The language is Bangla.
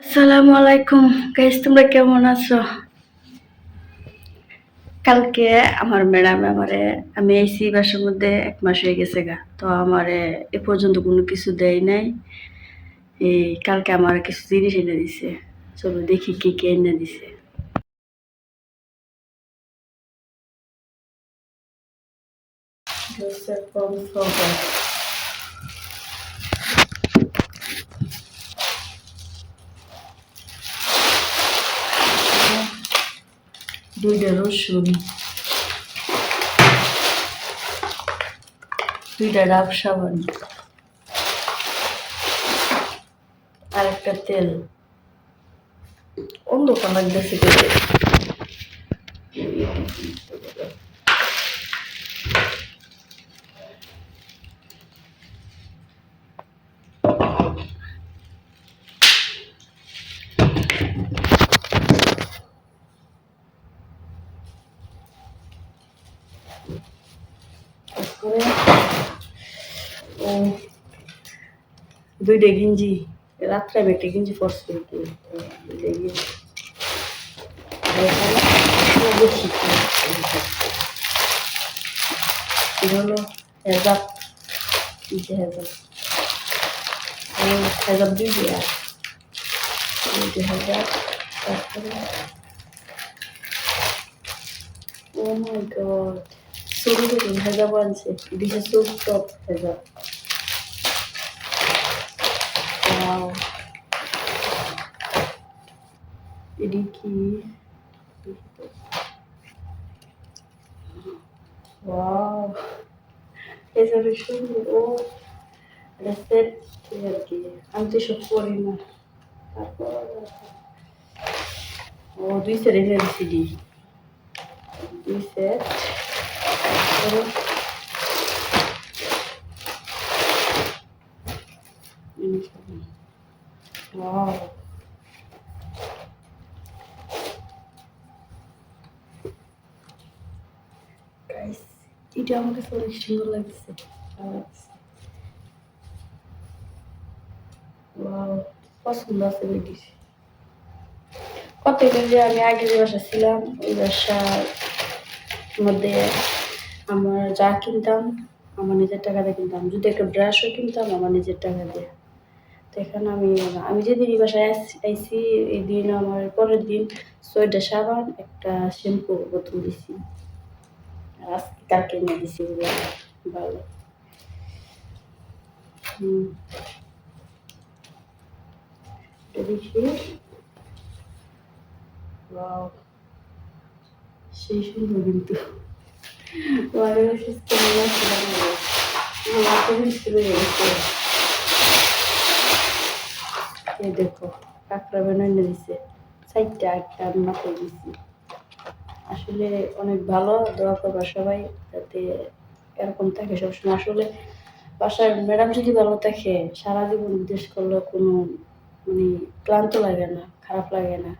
আসসালামু আলাইকুম গাইস, তোমরা কেমন আছো? কালকে আমার ম্যাডাম আমি আইসি বাসার মধ্যে 1 মাস হয়ে গেছে গা, তো আমারে এ পর্যন্ত কোনো কিছু দেয় নাই। এই কালকে আমার কিছু জিনিস এনে দিছে, চলো দেখি কি কি এনে দিছে। দুইটা রসুন, দুইটা ডাব সাবান, আর একটা তেল। অন্ধকার লাগতেছে করে ও দুইটা গিঞ্জি, রাত্রে আমি একটা গিঞ্জি পরছি কি হলো হেজাব, হেজাব হেজাব দুই দিয়া হেজাব। তারপরে ও মাই গড, ছোট ছোট হেজাব আনছে, দিছে সুপ টপ হেজাব। ওয়াও, এটি কি? ওয়াও, হেজাব সুন্দর। ও এটা সেট আর কি, আমি তো সব করি না। তারপর ও দুই সেট এনে দিছি, দুই সেট। ওয়াও, গাইস এটা আমার কাছে অনেক সুন্দর লাগছে। ওয়াও, পছন্দ আছে বেশি। কতদিন যে আমি আগে যে বাসা ছিলাম ওই বাসার মধ্যে আমার যা কিনতাম আমার নিজের টাকা দিয়ে কিনতাম, যদি একটা ব্রাশও কিনতাম আমার নিজের টাকা দিয়ে। তো এখানে আমি যেদিন এই বাসায় আইসি এই দিন আমার পরের দিন 6টা সাবান একটা শ্যাম্পু বোতল দিছি, আর আজকে কালকে এনে দিছি ভালো। দেখি, ওয়াও, সেই সুন্দর কিন্তু এই দেখো কাঁকড়া বানানো দিছে, 4টা 8টা আমি মাথায় দিছি। আসলে অনেক ভালো, দোয়া করবা সবাই যাতে এরকম থাকে সবসময়। আসলে বাসার ম্যাডাম যদি ভালো থাকে সারা জীবন বিদেশ করলেও কোনো মানে ক্লান্ত লাগে না, খারাপ লাগে না।